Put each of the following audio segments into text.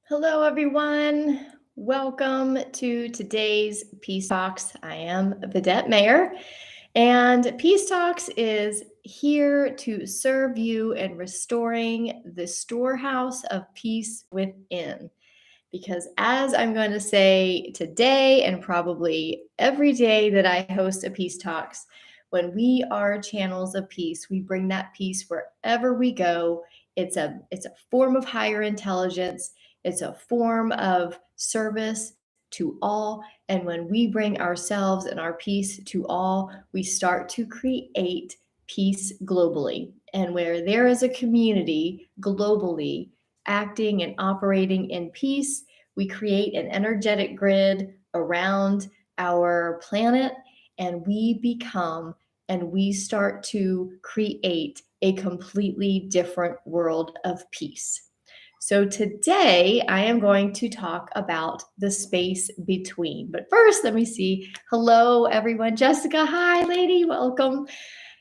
Hello, everyone. Welcome to today's Peace Talks. I am Vidette Mayer, and Peace Talks is here to serve you in restoring the storehouse of peace within. Because, as I'm going to say today, and probably every day that I host a Peace Talks, when we are channels of peace, we bring that peace wherever we go. It's a form of higher intelligence. It's a form of service to all. And when we bring ourselves and our peace to all, we start to create peace globally. And where there is a community globally acting and operating in peace, we create an energetic grid around our planet, and we start to create a completely different world of peace. So today I am going to talk about the space between. But first, let me see. Hello, everyone. Jessica, hi, lady. Welcome.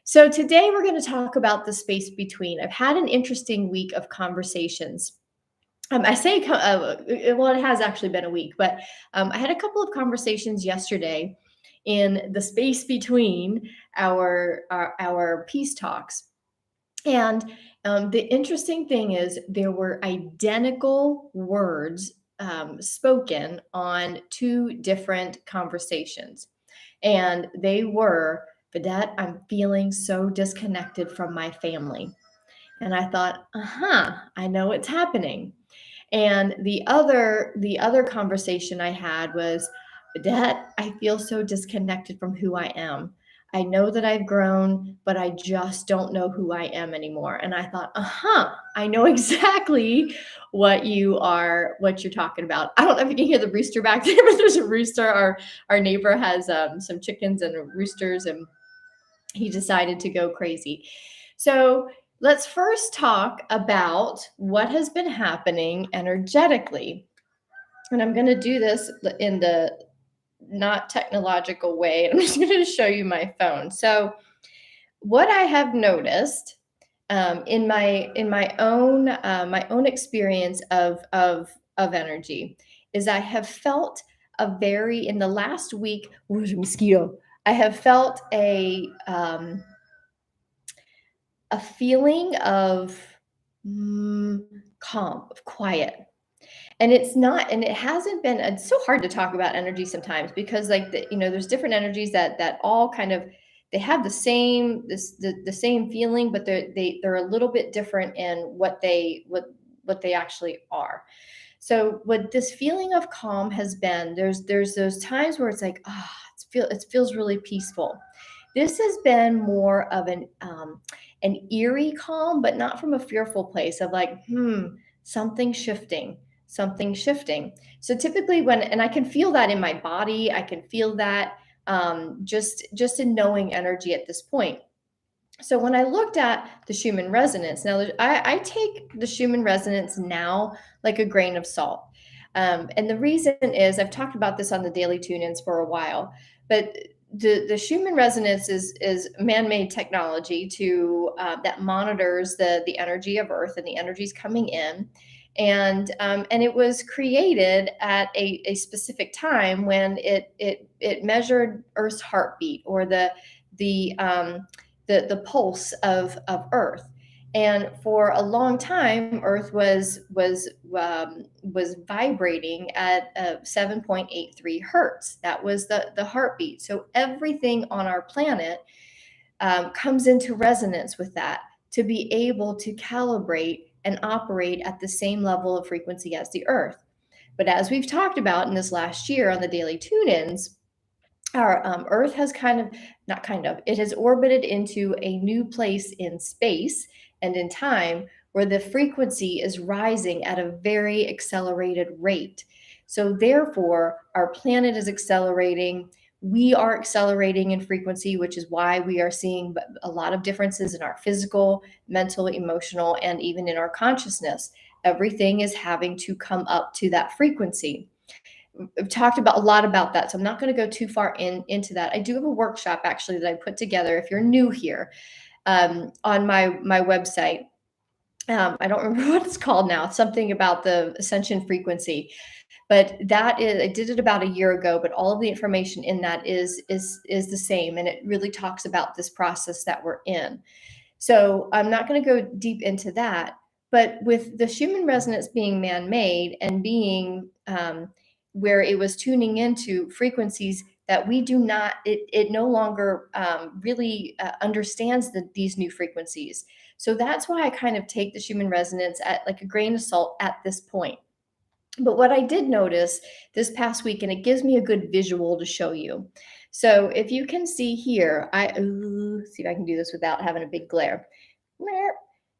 So today we're going to talk about the space between. I've had an interesting week of conversations. I say, well, it has actually been a week, but I had a couple of conversations yesterday in the space between our peace talks. And the interesting thing is, there were identical words spoken on two different conversations. And they were, Vidette, I'm feeling so disconnected from my family. And I thought, I know what's happening. And the other conversation I had was, that I feel so disconnected from who I am. I know that I've grown, but I just don't know who I am anymore. And I thought, I know exactly what you're talking about. I don't know if you can hear the rooster back there, but there's a rooster. Our neighbor has some chickens and roosters, and he decided to go crazy. So let's first talk about what has been happening energetically. And I'm going to do this in the not technological way. I'm just going to show you my phone. So what I have noticed in my own experience of energy is, I have felt in the last week. Oh, there's a mosquito. I have felt a feeling of calm, of quiet. And it hasn't been, it's so hard to talk about energy sometimes, because there's different energies that all kind of, they have the same feeling, but they're a little bit different in what they actually are. So what this feeling of calm has been, there's those times where it's like, it feels really peaceful. This has been more of an eerie calm, but not from a fearful place of like, something shifting, something shifting. So typically and I can feel that in my body, I can feel that just in knowing energy at this point. So when I looked at the Schumann resonance, now I take the Schumann resonance now like a grain of salt. And the reason is, I've talked about this on the daily tune-ins for a while, but the Schumann resonance is man-made technology that monitors the energy of Earth and the energies coming in. And it was created at a specific time when it measured Earth's heartbeat, or the pulse of Earth. And for a long time, Earth was vibrating at 7.83 hertz. That was the heartbeat. So everything on our planet comes into resonance with that, to be able to calibrate and operate at the same level of frequency as the Earth. But as we've talked about in this last year on the daily tune-ins, our Earth has it has orbited into a new place in space and in time, where the frequency is rising at a very accelerated rate. So therefore, our planet is accelerating. We are accelerating in frequency, which is why we are seeing a lot of differences in our physical, mental, emotional, and even in our consciousness. Everything is having to come up to that frequency. I've talked about a lot about that, so I'm not going to go too far into that. I do have a workshop actually that I put together, if you're new here, on my website. I don't remember what it's called now. It's something about the ascension frequency, but that is, I did it about a year ago, but all of the information in that is the same, and it really talks about this process that we're in. So I'm not going to go deep into that. But with the Schumann resonance being man made and being where it was tuning into frequencies that we do not, it no longer really understands these new frequencies. So that's why I kind of take the Schumann resonance at like a grain of salt at this point. But what I did notice this past week, and it gives me a good visual to show you. So if you can see here, see if I can do this without having a big glare.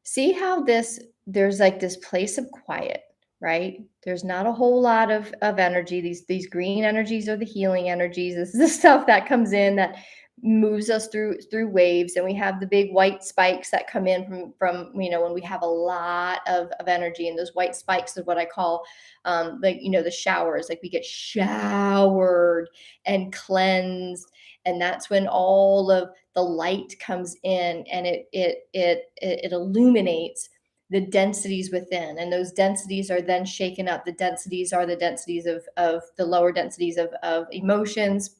See how there's like this place of quiet, right? There's not a whole lot of energy. These green energies are the healing energies. This is the stuff that comes in that moves us through waves. And we have the big white spikes that come in from when we have a lot of energy. And those white spikes is what I call like the showers. Like we get showered and cleansed, and that's when all of the light comes in, and it illuminates the densities within, and those densities are then shaken up. The densities are the densities of the lower densities of emotions,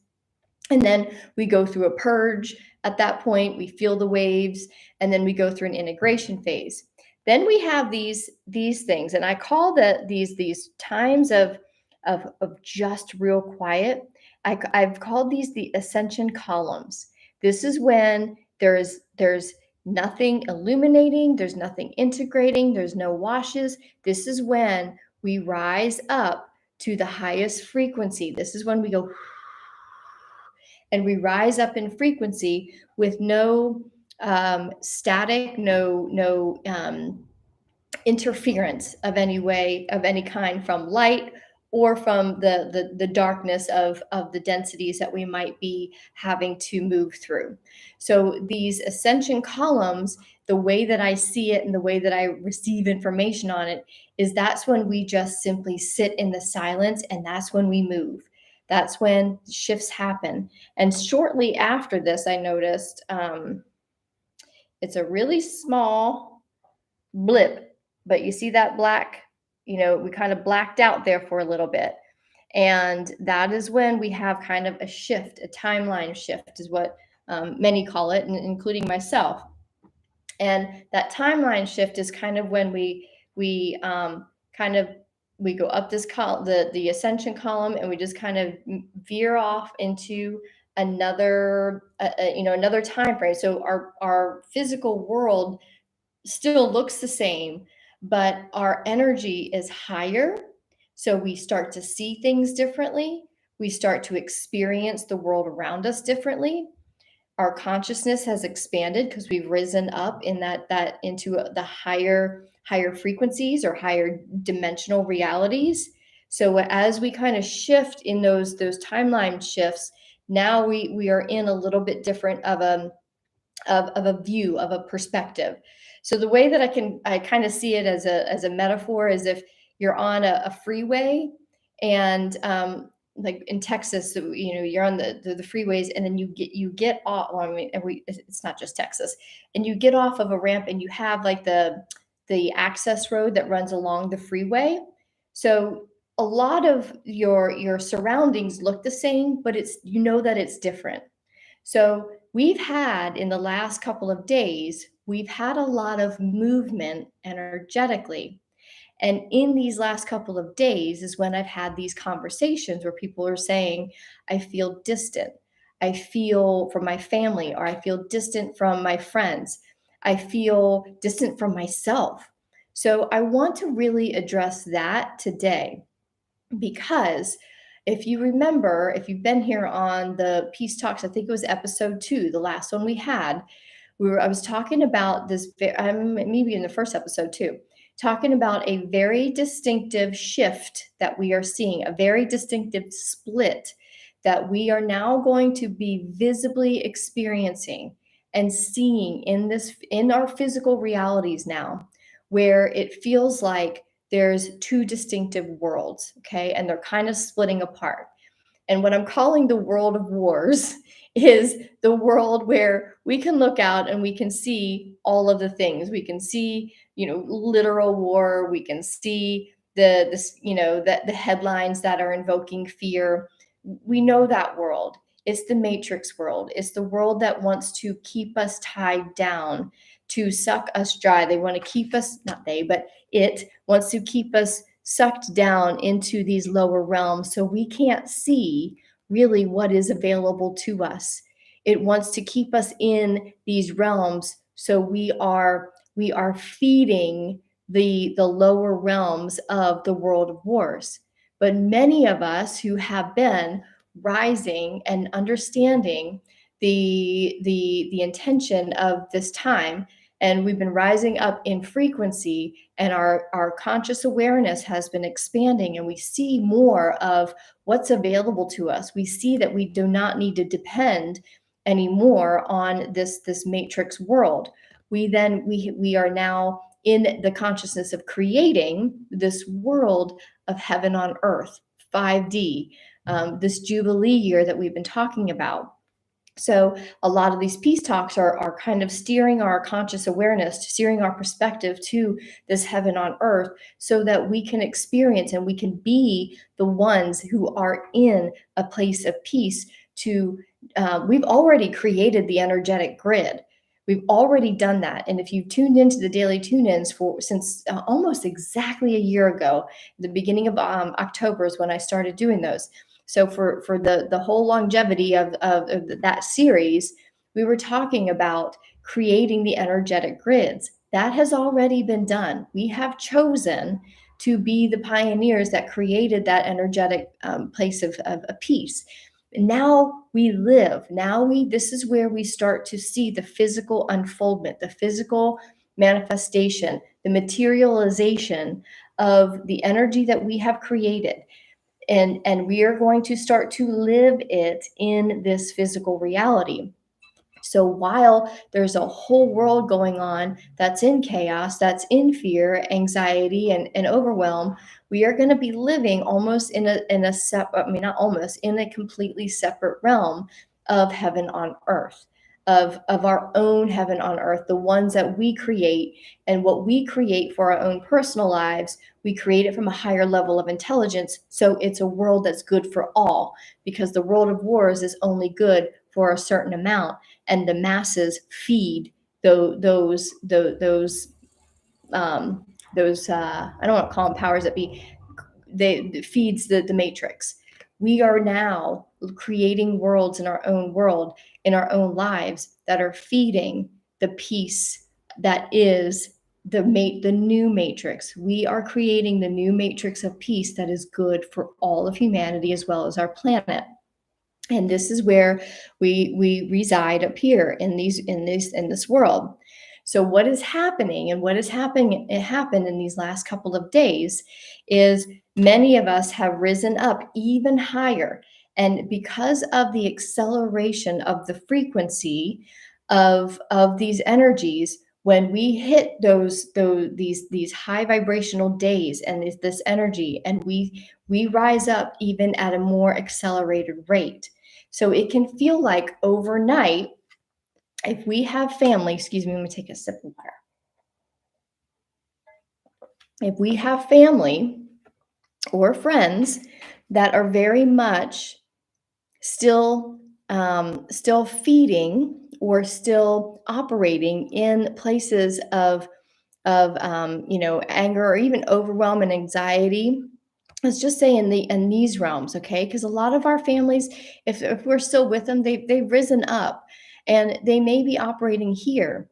and then we go through a purge. At that point, we feel the waves, and then we go through an integration phase. Then we have these things, and I call these times of just real quiet. I've called these the Ascension Columns. This is when there's nothing illuminating, there's nothing integrating, there's no washes. This is when we rise up to the highest frequency. This is when we go and we rise up in frequency with no static, no interference of any way, of any kind, from light or from the darkness of the densities that we might be having to move through. So these ascension columns, the way that I see it and the way that I receive information on it, is that's when we just simply sit in the silence, and that's when we move. That's when shifts happen. And shortly after this, I noticed it's a really small blip, but you see that black, we kind of blacked out there for a little bit. And that is when we have kind of a shift, a timeline shift is what many call it, and including myself. And that timeline shift is kind of when we kind of we go up this the ascension column, and we just kind of veer off into another another time frame. So our physical world still looks the same, but our energy is higher. So we start to see things differently. We start to experience the world around us differently. Our consciousness has expanded because we've risen up in that into the higher frequencies or higher dimensional realities. So as we kind of shift in those timeline shifts, now we are in a little bit different of a view, of a perspective. So the way that I kind of see it as a metaphor is if you're on a freeway, and like in Texas, you're on the freeways, and then you get off. Well, I mean, it's not just Texas, and you get off of a ramp, and you have like the access road that runs along the freeway. So a lot of your surroundings look the same, but it's that it's different. So we've had in the last couple of days, we've had a lot of movement energetically. And in these last couple of days is when I've had these conversations where people are saying, I feel distant. I feel from my family, or I feel distant from my friends. I feel distant from myself. So I want to really address that today, because if you remember, if you've been here on the Peace Talks, I think it was episode 2, the last one we had, I was talking about this, maybe in the first episode too, talking about a very distinctive shift that we are seeing, a very distinctive split that we are now going to be visibly experiencing and seeing in our physical realities now, where it feels like there's two distinctive worlds, okay? And they're kind of splitting apart. And what I'm calling the world of wars is the world where we can look out and we can see all of the things. We can see, literal war. We can see the headlines that are invoking fear. We know that world. It's the matrix world. It's the world that wants to keep us tied down, to suck us dry. They want to keep us, not they, but it wants to keep us sucked down into these lower realms so we can't see really what is available to us. It wants to keep us in these realms so we are feeding the lower realms of the world of wars. But many of us who have been rising and understanding the intention of this time, and we've been rising up in frequency, and our conscious awareness has been expanding, and we see more of what's available to us. We see that we do not need to depend anymore on this matrix world. We are now in the consciousness of creating this world of heaven on earth, 5D, this Jubilee year that we've been talking about. So a lot of these peace talks are kind of steering our conscious awareness, steering our perspective to this heaven on earth, so that we can experience and we can be the ones who are in a place of peace. We've already created the energetic grid. We've already done that. And if you tuned into the daily tune-ins since almost exactly a year ago, the beginning of October is when I started doing those. So for the whole longevity of that series, we were talking about creating the energetic grids. That has already been done. We have chosen to be the pioneers that created that energetic place of peace. Now we live. This is where we start to see the physical unfoldment, the physical manifestation, the materialization of the energy that we have created. And we are going to start to live it in this physical reality. So while there's a whole world going on that's in chaos, that's in fear, anxiety, and overwhelm, we are going to be living almost in a completely separate realm of heaven on earth, of our own heaven on earth, the ones that we create. And what we create for our own personal lives, we create it from a higher level of intelligence. So it's a world that's good for all, because the world of wars is only good for a certain amount, and the masses feed those I don't want to call them powers that be. It feeds the matrix. We are now creating worlds in our own world, in our own lives, that are feeding the peace that is the new matrix. We are creating the new matrix of peace that is good for all of humanity as well as our planet. And this is where we reside up here in this world. So what is happening, and what is happening, it happened in these last couple of days, is many of us have risen up even higher. And because of the acceleration of the frequency of these energies, when we hit these high vibrational days and this energy, and we rise up even at a more accelerated rate. So it can feel like overnight, if we have family, excuse me, let me take a sip of water. If we have family or friends that are very much still feeding or still operating in places of anger or even overwhelm and anxiety, let's just say in these realms, okay? Because a lot of our families, if we're still with them, they've risen up, and they may be operating here,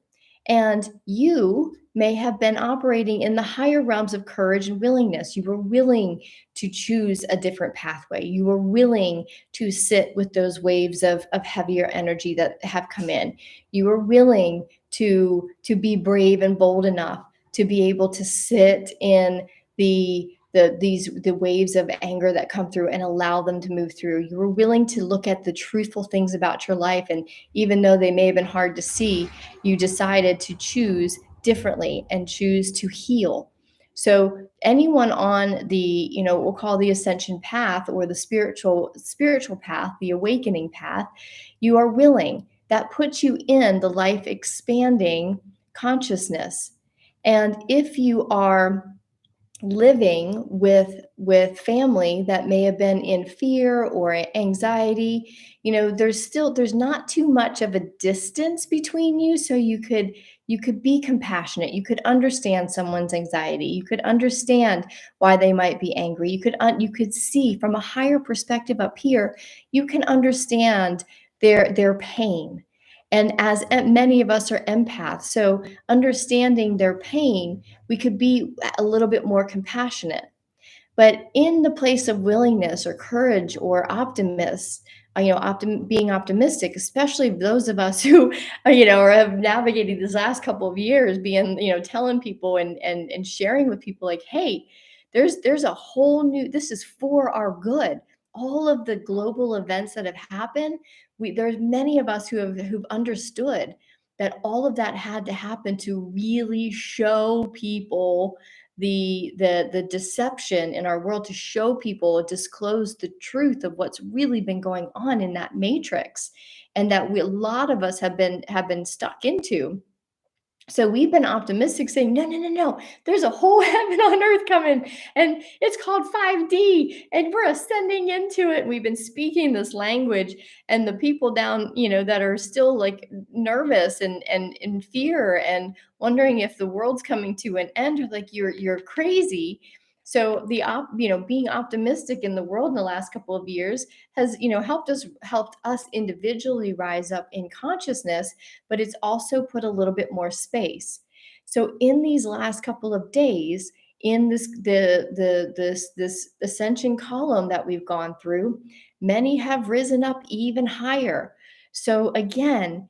and you may have been operating in the higher realms of courage and willingness. You were willing to choose a different pathway. You were willing to sit with those waves of heavier energy that have come in. You were willing to be brave and bold enough to be able to sit in the waves of anger that come through and allow them to move through. You were willing to look at the truthful things about your life, and even though they may have been hard to see, you decided to choose differently and choose to heal. So anyone on the, we'll call the ascension path, or the spiritual path, the awakening path, you are willing. That puts you in the life expanding consciousness. And if you are living with family that may have been in fear or anxiety, there's not too much of a distance between you, so you could be compassionate. You could understand someone's anxiety. You could understand why they might be angry. You could see from a higher perspective up here. You can understand their pain. And as many of us are empaths, so understanding their pain, we could be a little bit more compassionate. But in the place of willingness or courage or being optimistic, especially those of us who, or have navigated these last couple of years, being, telling people and sharing with people like, hey, there's a whole new, this is for our good. All of the global events that have happened, there's many of us who've understood that all of that had to happen to really show people the deception in our world, to show people, disclose the truth of what's really been going on in that matrix, and that a lot of us have been stuck into. So we've been optimistic, saying, no, no, no, no, there's a whole heaven on earth coming, and it's called 5D, and we're ascending into it. And we've been speaking this language, and the people down, that are still like nervous and in fear and wondering if the world's coming to an end, are like, you're crazy. So being optimistic in the world in the last couple of years has, helped us individually rise up in consciousness, but it's also put a little bit more space. So in these last couple of days, in this ascension column that we've gone through, many have risen up even higher. So again,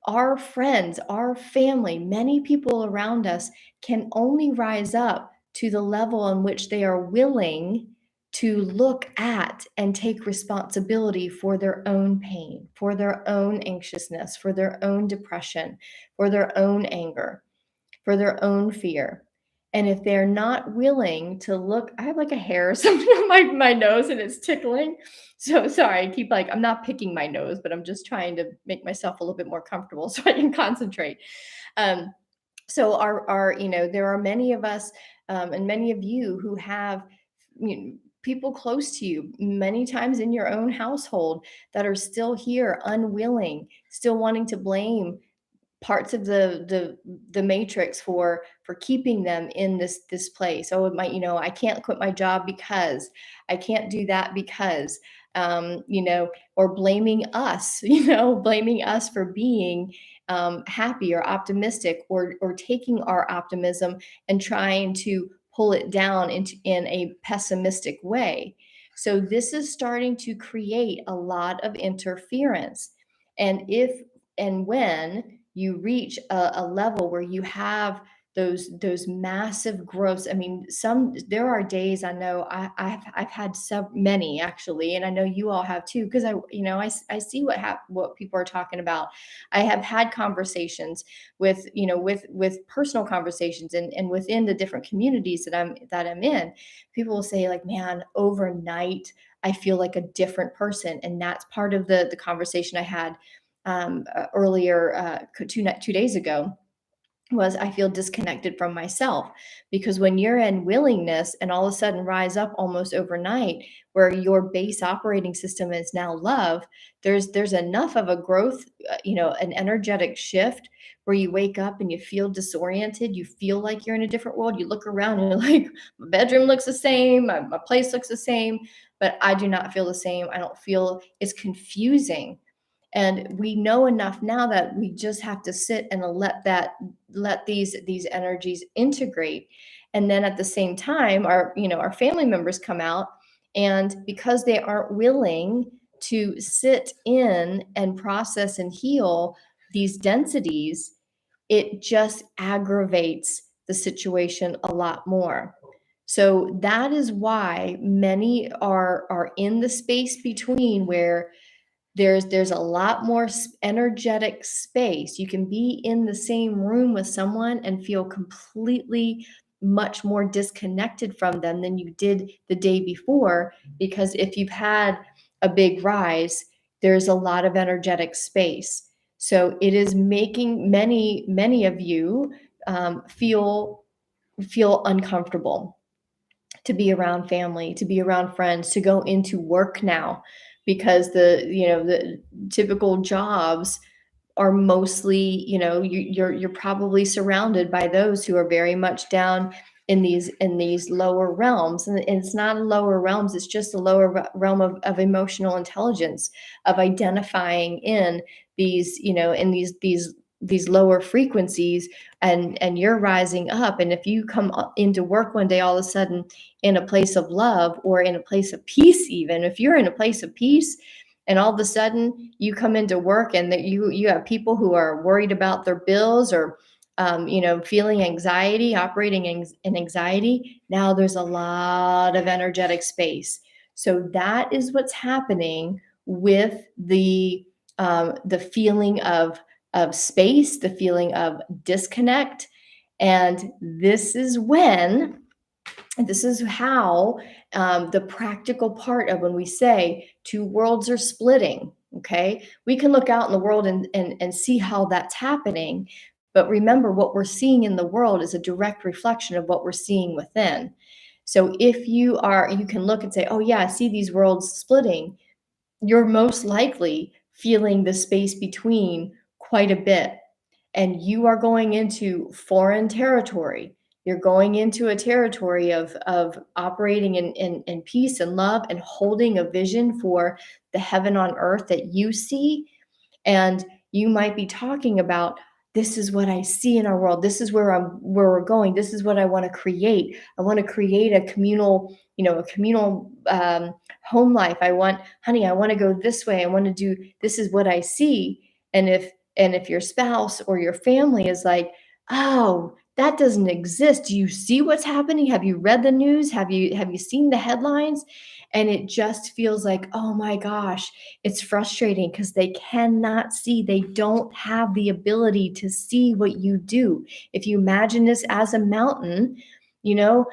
our friends, our family, many people around us can only rise up to the level on which they are willing to look at and take responsibility for their own pain, for their own anxiousness, for their own depression, for their own anger, for their own fear. And if they're not willing to look, I have like a hair or something on my nose and it's tickling. So sorry, I keep I'm not picking my nose, but I'm just trying to make myself a little bit more comfortable so I can concentrate. Um, so there are many of us, and many of you who have, people close to you, many times in your own household, that are still here, unwilling, still wanting to blame parts of the matrix for keeping them in this place. Oh, I can't quit my job because I can't do that because, or blaming us, blaming us for being happy or optimistic, or taking our optimism and trying to pull it down in a pessimistic way. So this is starting to create a lot of interference. And if and when you reach a level where you have those massive growths. I mean, there are days, I know I've had many actually, and I know you all have too, because I see what people are talking about. I have had conversations with personal conversations, and within the different communities that I'm in. People will say like, man, overnight I feel like a different person. And that's part of the conversation I had earlier, 2 days ago, was I feel disconnected from myself. Because when you're in willingness and all of a sudden rise up almost overnight, where your base operating system is now love, there's enough of a growth, an energetic shift, where you wake up and you feel disoriented. You feel like you're in a different world. You look around and you're like, my bedroom looks the same, my place looks the same, but I do not feel the same. I don't feel, it's confusing. And we know enough now that we just have to sit and let these energies integrate. And then at the same time, our family members come out, and because they aren't willing to sit in and process and heal these densities, it just aggravates the situation a lot more. So that is why many are in the space between, where there's a lot more energetic space. You can be in the same room with someone and feel completely much more disconnected from them than you did the day before, because if you've had a big rise, there's a lot of energetic space. So it is making many of you feel uncomfortable to be around family, to be around friends, to go into work now, because the typical jobs are mostly, you're probably surrounded by those who are very much down in these lower realms, and it's not lower realms, it's just a lower realm of emotional intelligence, of identifying in these, in these lower frequencies, and you're rising up. And if you come into work one day all of a sudden in a place of love, or in a place of peace, even if you're in a place of peace, and all of a sudden you come into work and that you have people who are worried about their bills, or feeling anxiety, operating in anxiety, now there's a lot of energetic space. So that is what's happening with the feeling of space, the feeling of disconnect. And this is how the practical part of when we say two worlds are splitting, okay? We can look out in the world and see how that's happening. But remember, what we're seeing in the world is a direct reflection of what we're seeing within. So if you can look and say, oh yeah, I see these worlds splitting, you're most likely feeling the space between quite a bit. And you are going into foreign territory. You're going into a territory of operating in peace and love, and holding a vision for the heaven on earth that you see. And you might be talking about, this is what I see in our world, this is where we're going, this is what I want to create. I want to create a communal, home life. I want to go this way, I want to do, this is what I see. And if your spouse or your family is like, oh, that doesn't exist, do you see what's happening, have you read the news, have you seen the headlines? And it just feels like, oh my gosh, it's frustrating because they cannot see. They don't have the ability to see what you do. If you imagine this as a mountain, you know,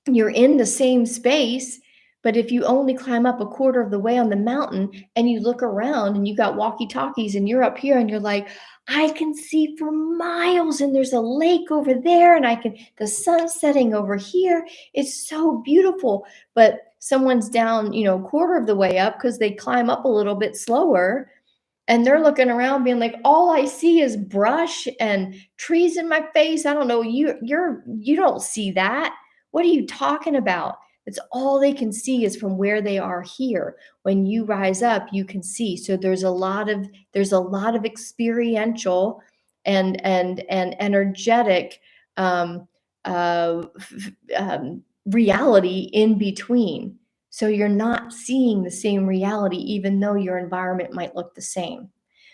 you're in the same space, but if you only climb up a quarter of the way on the mountain and you look around and you got walkie-talkies and you're up here and you're like, I can see for miles, and there's a lake over there, and the sun's setting over here. It's so beautiful. But someone's down, a quarter of the way up because they climb up a little bit slower, and they're looking around being like, all I see is brush and trees in my face. I don't know, you don't see that. What are you talking about? It's all they can see is from where they are here. When you rise up, you can see. So there's a lot of experiential and energetic um, reality in between. So you're not seeing the same reality, even though your environment might look the same.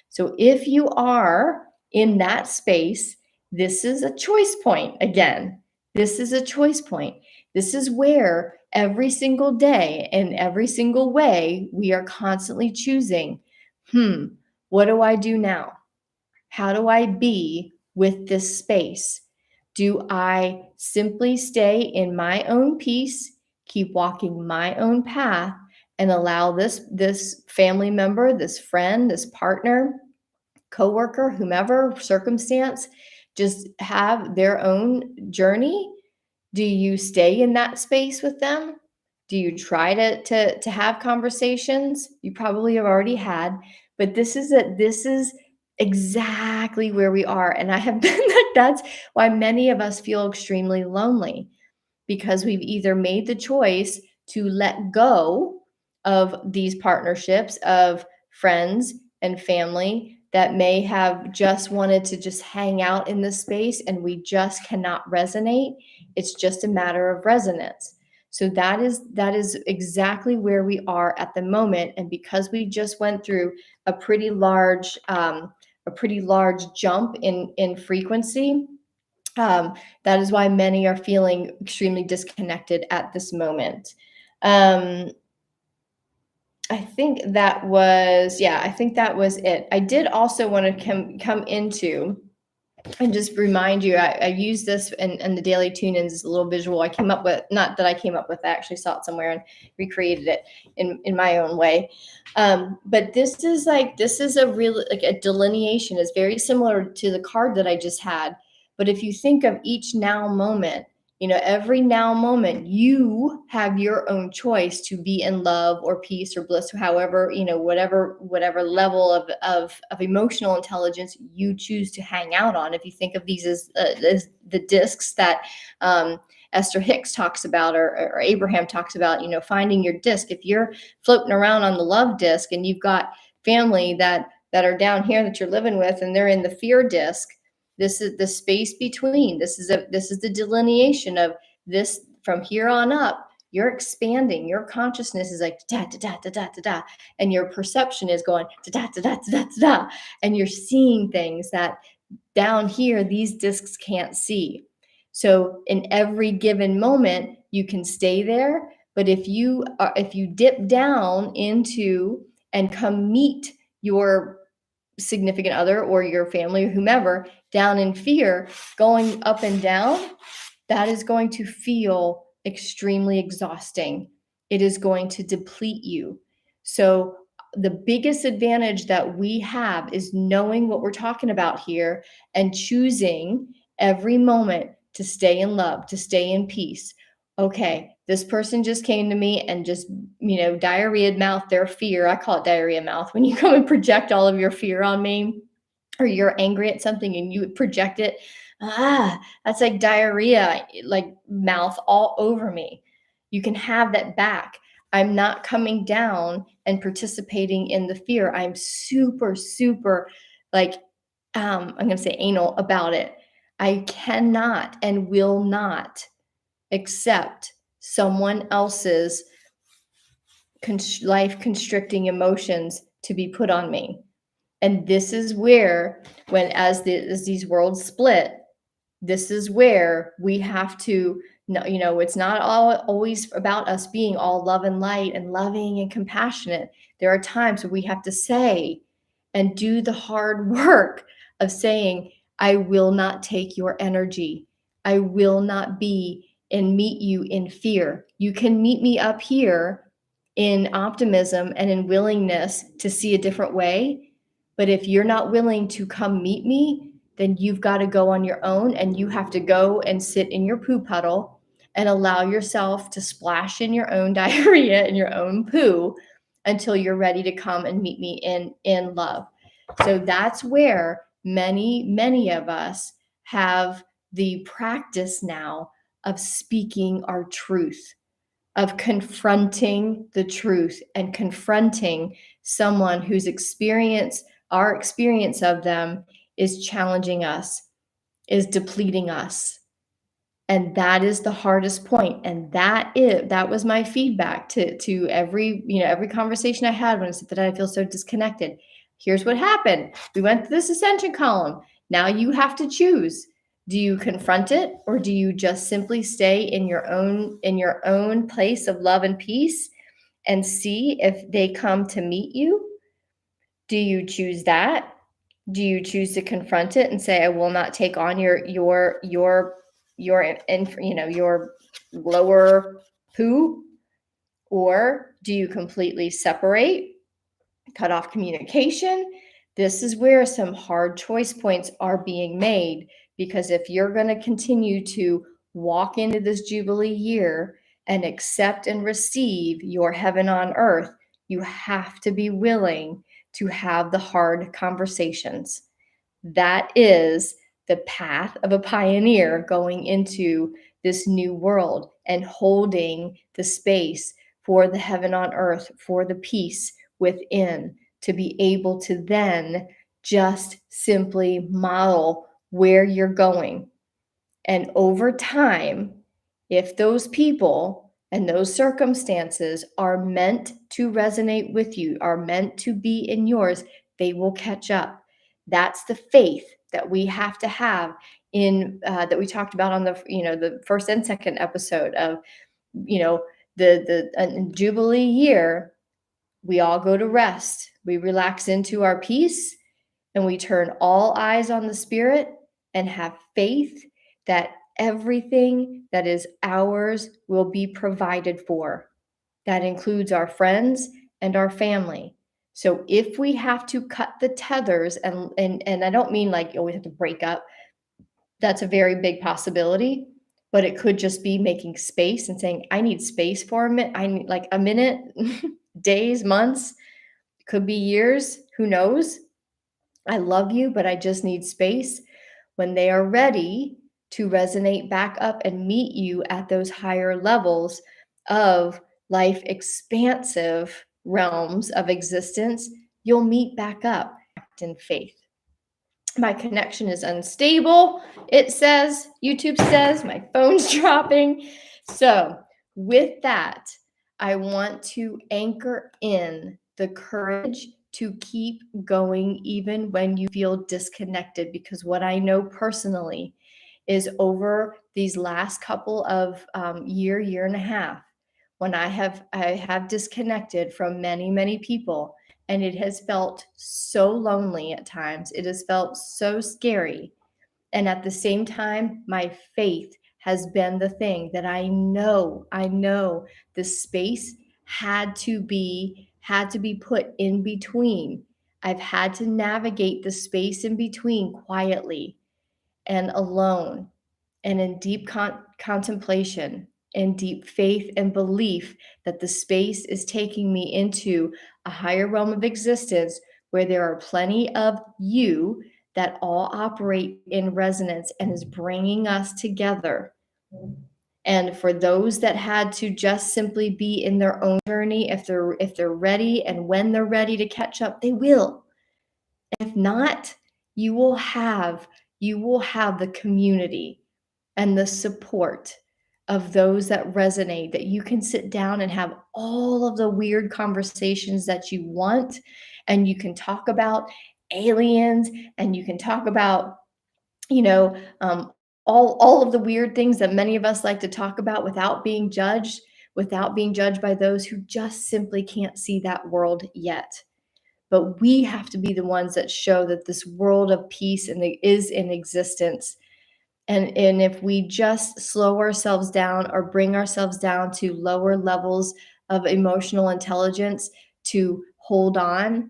So if you are in that space, this is a choice point again. This is a choice point. This is where every single day, in every single way, we are constantly choosing, what do I do now? How do I be with this space? Do I simply stay in my own peace, keep walking my own path, and allow this family member, this friend, this partner, coworker, whomever, circumstance, just have their own journey? Do you stay in that space with them? Do you try to have conversations? You probably have already had, but this is exactly where we are. And I have been that's why many of us feel extremely lonely, because we've either made the choice to let go of these partnerships of friends and family that may have just wanted to just hang out in this space, and we just cannot resonate. It's just a matter of resonance. So that is exactly where we are at the moment. And because we just went through a pretty large jump in frequency, that is why many are feeling extremely disconnected at this moment. Um, I think that was it. I did also want to come into And just remind you, I use this in the daily tune-ins as a little visual I came up with. Not that I came up with, I actually saw it somewhere and recreated it in my own way. But this is a real, like, a delineation. Is very similar to the card that I just had. But if you think of each now moment, every now moment, you have your own choice to be in love or peace or bliss, however, whatever level of emotional intelligence you choose to hang out on. If you think of these as the discs that Esther Hicks talks about, or Abraham talks about, finding your disc. If you're floating around on the love disc and you've got family that are down here that you're living with, and they're in the fear disc, this is the space between. This is the delineation of this. From here on up, you're expanding. Your consciousness is like da da da da da da da, and your perception is going da da da da da da da, and you're seeing things that down here these discs can't see. So in every given moment, you can stay there. But if you dip down into and come meet your significant other or your family or whomever down in fear, going up and down, that is going to feel extremely exhausting. It is going to deplete you. So the biggest advantage that we have is knowing what we're talking about here and choosing every moment to stay in love, to stay in peace. Okay, this person just came to me and just, diarrhea mouth their fear. I call it diarrhea mouth. When you come and project all of your fear on me, or you're angry at something and you project it, that's like diarrhea, like mouth all over me. You can have that back. I'm not coming down and participating in the fear. I'm super, super, like, I'm going to say anal about it. I cannot and will not accept someone else's life constricting emotions to be put on me. And this is where, as these worlds split, this is where we have to, it's not always about us being all love and light and loving and compassionate. There are times where we have to say and do the hard work of saying, I will not take your energy. I will not be and meet you in fear. You can meet me up here in optimism and in willingness to see a different way. But if you're not willing to come meet me, then you've got to go on your own, and you have to go and sit in your poo puddle and allow yourself to splash in your own diarrhea and your own poo until you're ready to come and meet me in love. So that's where many of us have the practice now of speaking our truth, of confronting the truth and confronting someone whose our experience of them is challenging us, is depleting us. And that is the hardest point. And that was my feedback to every conversation I had when I said that I feel so disconnected. Here's what happened. We went to this ascension column. Now you have to choose. Do you confront it, or do you just simply stay in your own place of love and peace and see if they come to meet you? Do you choose that? Do you choose to confront it and say, I will not take on your lower poo? Or do you completely separate, cut off communication? This is where some hard choice points are being made, because if you're going to continue to walk into this Jubilee year and accept and receive your heaven on earth, you have to be willing to have the hard conversations. That is the path of a pioneer going into this new world and holding the space for the heaven on earth, for the peace within, to be able to then just simply model where you're going. And over time, if those people and those circumstances are meant to resonate with you, are meant to be in yours, they will catch up. That's the faith that we have to have in that we talked about on the first and second episode of the Jubilee year. We all go to rest. We relax into our peace, and we turn all eyes on the spirit, and have faith that everything that is ours will be provided for. That includes our friends and our family. So if we have to cut the tethers, and I don't mean like you always have to break up, that's a very big possibility, but it could just be making space and saying, I need space for a minute. I need like a minute, days, months, could be years, who knows? I love you, but I just need space. When they are ready to resonate back up and meet you at those higher levels of life expansive realms of existence, you'll meet back up in faith. My connection is unstable. It says, YouTube says, my phone's dropping. So, with that, I want to anchor in the courage to keep going even when you feel disconnected, because what I know personally is over these last couple of year and a half, when I have disconnected from many people, and it has felt so lonely at times. It has felt so scary. And at the same time, my faith has been the thing that I know the space had to be put in between. I've had to navigate the space in between quietly and alone and in deep contemplation and deep faith and belief that the space is taking me into a higher realm of existence where there are plenty of you that all operate in resonance and is bringing us together. And for those that had to just simply be in their own journey, if they're ready and when they're ready to catch up, they will. If not, you will have the community and the support of those that resonate, that you can sit down and have all of the weird conversations that you want, and you can talk about aliens, and you can talk about, you know, all of the weird things that many of us like to talk about without being judged, by those who just simply can't see that world yet. But we have to be the ones that show that this world of peace is in existence. And if we just slow ourselves down or bring ourselves down to lower levels of emotional intelligence to hold on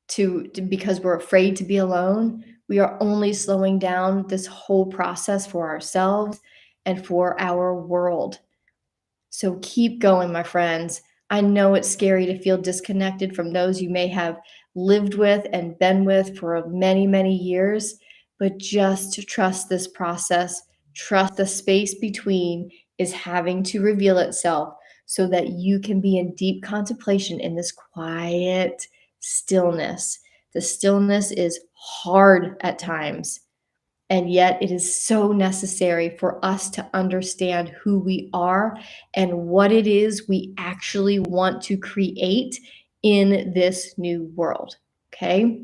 to because we're afraid to be alone, we are only slowing down this whole process for ourselves and for our world. So keep going, my friends. I know it's scary to feel disconnected from those you may have lived with and been with for many years, but just to trust this process, trust the space between is having to reveal itself so that you can be in deep contemplation in this quiet stillness. The stillness is hard at times. And yet, it is so necessary for us to understand who we are and what it is we actually want to create in this new world. Okay.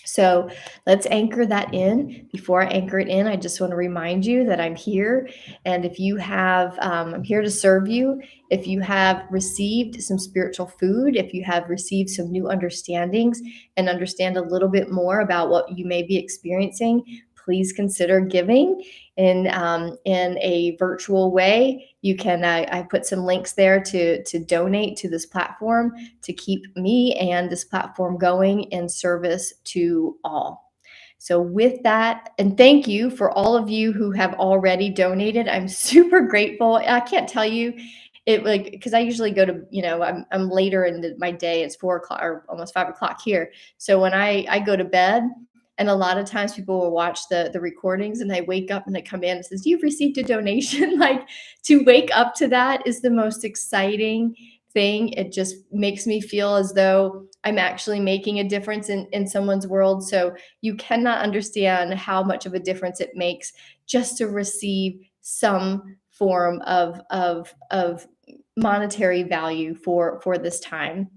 So let's anchor that in. Before I anchor it in, I just want to remind you that I'm here. And if you have, I'm here to serve you. If you have received some spiritual food, if you have received some new understandings and understand a little bit more about what you may be experiencing, please consider giving in a virtual way. You can, I put some links there to donate to this platform to keep me and this platform going in service to all. So with that, and thank you for all of you who have already donated. I'm super grateful. I can't tell you it, like, because I usually go to, I'm later in my day. It's 4 o'clock or almost 5 o'clock here. So when I go to bed, and a lot of times people will watch the recordings, and I wake up and they come in and says, "You've received a donation." Like, to wake up to that is the most exciting thing. It just makes me feel as though I'm actually making a difference in someone's world. So you cannot understand how much of a difference it makes just to receive some form of monetary value for this time.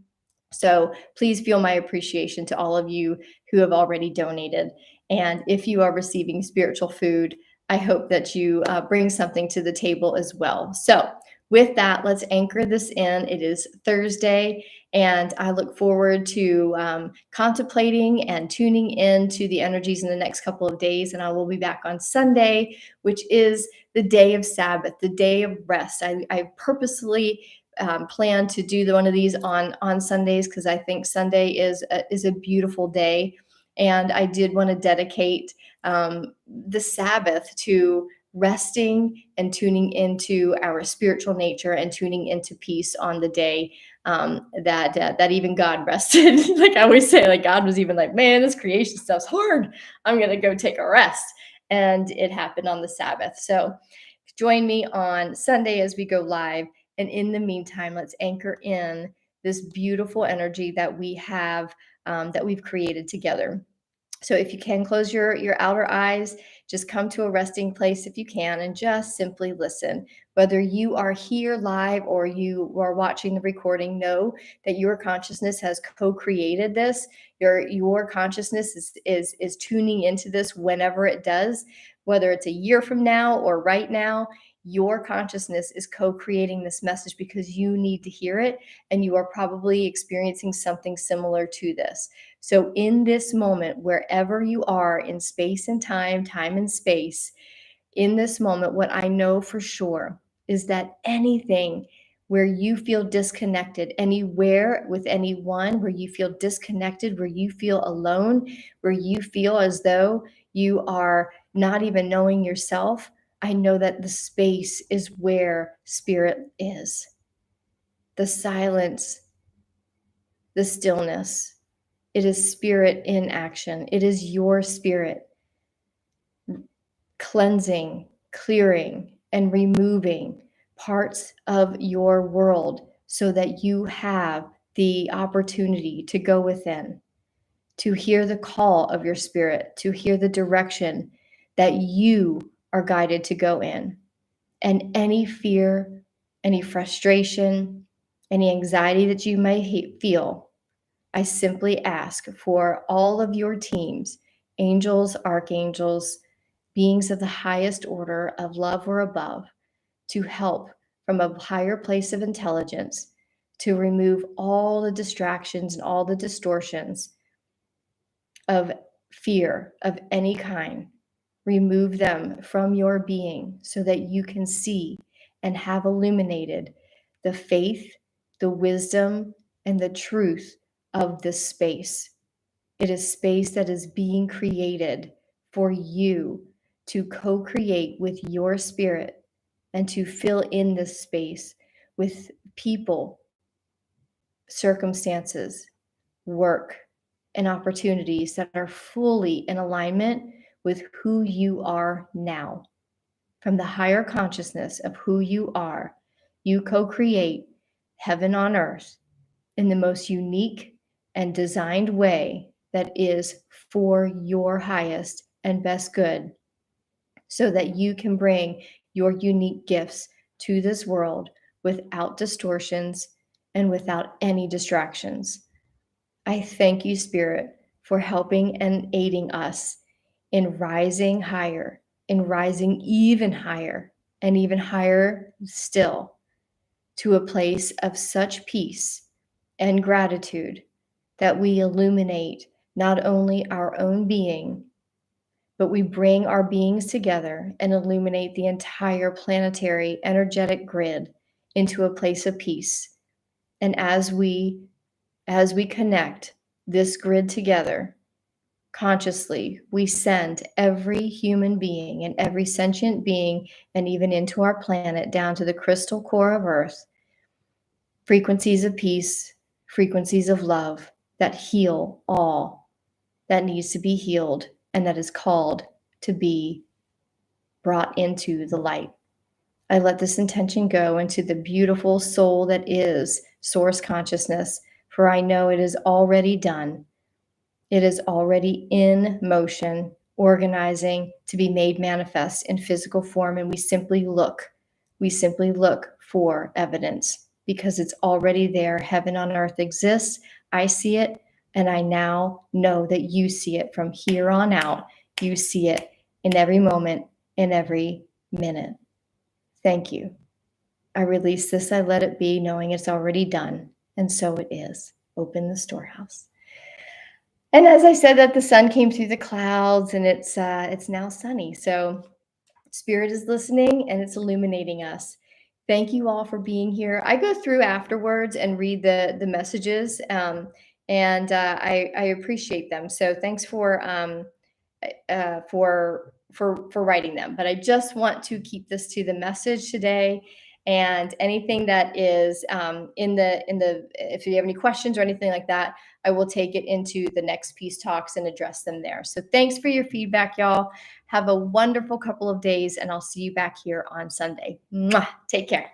So please feel my appreciation to all of you who have already donated. And if you are receiving spiritual food, I hope that you bring something to the table as well. So with that, let's anchor this in. It is Thursday, And I look forward to contemplating and tuning into the energies in the next couple of days. And I will be back on Sunday, which is the day of Sabbath, the day of rest. I purposely plan to do one of these on Sundays because I think Sunday is a beautiful day. And I did want to dedicate the Sabbath to resting and tuning into our spiritual nature and tuning into peace on the day that even God rested. Like I always say, like God was even like, man, this creation stuff's hard. I'm gonna go take a rest, and it happened on the Sabbath. So join me on Sunday as we go live. And in the meantime, let's anchor in this beautiful energy that we have, that we've created together. So if you can close your outer eyes, just come to a resting place if you can and just simply listen. Whether you are here live or you are watching the recording, know that your consciousness has co-created this. Your consciousness is tuning into this whenever it does, whether it's a year from now or right now. Your consciousness is co-creating this message because you need to hear it, and you are probably experiencing something similar to this. So, in this moment, wherever you are in space and time, time and space, in this moment, what I know for sure is that anything where you feel disconnected, anywhere with anyone where you feel disconnected, where you feel alone, where you feel as though you are not even knowing yourself, I know that the space is where spirit is. The silence, the stillness. It is spirit in action. It is your spirit cleansing, clearing, and removing parts of your world so that you have the opportunity to go within, to hear the call of your spirit, to hear the direction that you are guided to go in. And any fear, any frustration, any anxiety that you may feel, I simply ask for all of your teams, angels, archangels, beings of the highest order of love or above, to help from a higher place of intelligence to remove all the distractions and all the distortions of fear of any kind. Remove them from your being so that you can see and have illuminated the faith, the wisdom, and the truth of this space. It is space that is being created for you to co-create with your spirit and to fill in this space with people, circumstances, work, and opportunities that are fully in alignment with who you are now. From the higher consciousness of who you are, you co-create heaven on earth in the most unique and designed way that is for your highest and best good, so that you can bring your unique gifts to this world without distortions and without any distractions. I thank you, Spirit, for helping and aiding us in rising higher, in rising even higher, and even higher still, to a place of such peace and gratitude that we illuminate not only our own being, but we bring our beings together and illuminate the entire planetary energetic grid into a place of peace. And as we connect this grid together consciously, we send every human being and every sentient being, and even into our planet, down to the crystal core of Earth, frequencies of peace, frequencies of love that heal all that needs to be healed and that is called to be brought into the light. I let this intention go into the beautiful soul that is source consciousness, for I know it is already done. It is already in motion, organizing to be made manifest in physical form, and we simply look. We simply look for evidence because it's already there. Heaven on earth exists. I see it, and I now know that you see it from here on out. You see it in every moment, in every minute. Thank you. I release this, I let it be, knowing it's already done. And so it is. Open the storehouse. And as I said, that the sun came through the clouds, and it's now sunny. So Spirit is listening, and it's illuminating us. Thank you all for being here. I go through afterwards and read the messages, and I appreciate them. So thanks for writing them. But I just want to keep this to the message today, and anything that is in the if you have any questions or anything like that, I will take it into the next Peace Talks and address them there. So thanks for your feedback, y'all. Have a wonderful couple of days, and I'll see you back here on Sunday. Mwah! Take care.